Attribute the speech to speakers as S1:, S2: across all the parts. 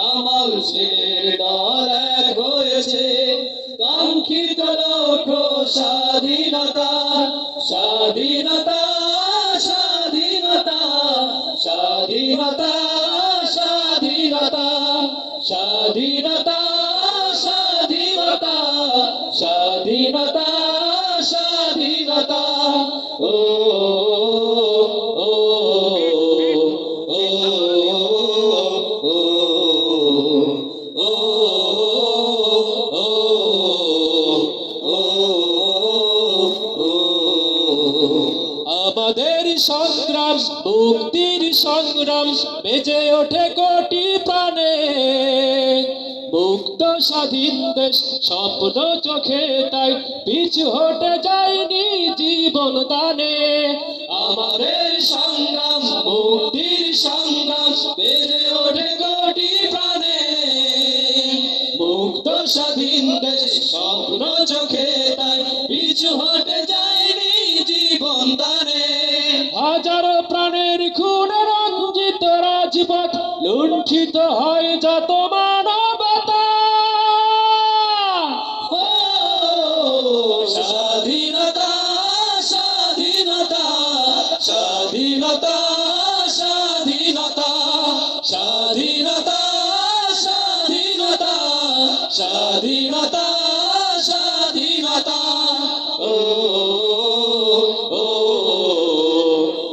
S1: কামাল ছেলের দল এক হয়েছে, কাঙ্ক্ষিত লক্ষ্য স্বাধীনতা, স্বাধীনতা, স্বাধীনতা, স্বাধীনতা, স্বাধীনতা, স্বাধীনতা, স্বাধীনতা, স্বাধীনতা, স্বাধীনতা। ও ও ও আমাদের সংগ্রাম, মুক্তির সংগ্রাম বেজে ওঠে কোটি প্রাণে, মুক্ত স্বাধীন দেশ স্বপ্ন চোখে, তাই পিছু হটে যায়নি জীবন দানে। আমাদের সংগ্রাম, মুক্তির সংগ্রাম বেজে ওঠে কোটি প্রাণে, মুক্ত স্বাধীন দেশ স্বপ্ন চোখে, তাই পিছু হটে যায়নি জীবন দানে। হাজারো প্রাণের খুনে রঞ্জিত রাজপথ, লুণ্ঠিত হয় যত মানবতা। স্বাধীনতা, স্বাধীনতা, স্বাধীনতা, স্বাধীনতা, স্বাধীনতা, স্বাধীনতা, স্বাধীনতা, স্বাধীনতা। ও ও ও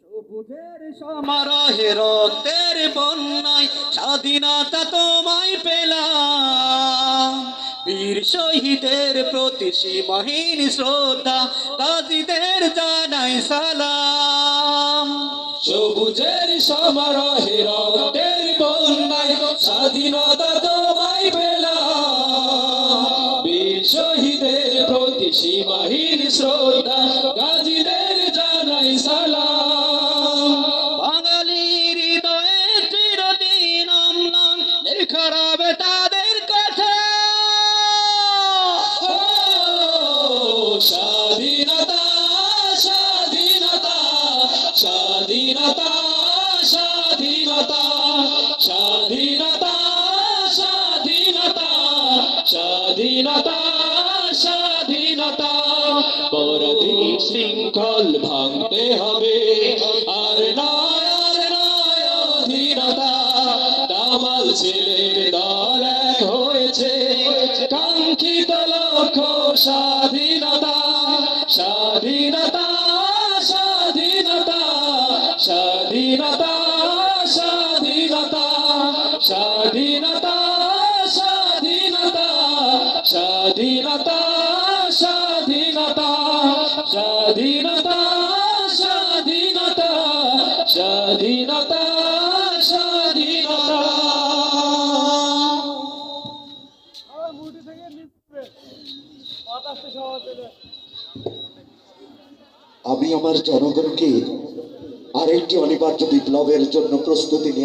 S1: সবুজের সমারোহে রক্তের বন্যায় স্বাধীনতা তোমায় পেলাম, বীর শহীদের প্রতি সীমাহীন শ্রদ্ধা, গাজীদের জানাই সালাম। সবুজের সমারোহে রক্তের বন্যায় স্বাধীনতা তোমায় পেলাম, বীর শহীদের প্রতি সীমাহীন শ্রদ্ধা, গাজীদের জানাই সালাম। বাঙালির হৃদয়ে চিরদিন অম্লান লেখা রবে তাদের কথা। স্বাধীনতা, স্বাধীনতা, স্বাধীনতা, স্বাধীনতা, স্বাধীনতা, স্বাধীনতা, স্বাধীনতা, স্বাধীনতা। পরাধীন শৃঙ্খল ভাঙতে হবে, আর নয়, আর নয় অধীনতা। কামাল ছেলের দল এক হয়েছে, কাঙ্ক্ষিত লক্ষ্য স্বাধীনতা, স্বাধীনতা, স্বাধীনতা, স্বাধীনতা, স্বাধীনতা, স্বাধীনতা, স্বাধীনতা, স্বাধীনতা, স্বাধীনতা, স্বাধীনতা, স্বাধীনতা, স্বাধীনতা, স্বাধীনতা।
S2: আমি আমার জনগণকে আরেকটি অনিবার্য বিপ্লবের জন্য প্রস্তুতি নিয়ে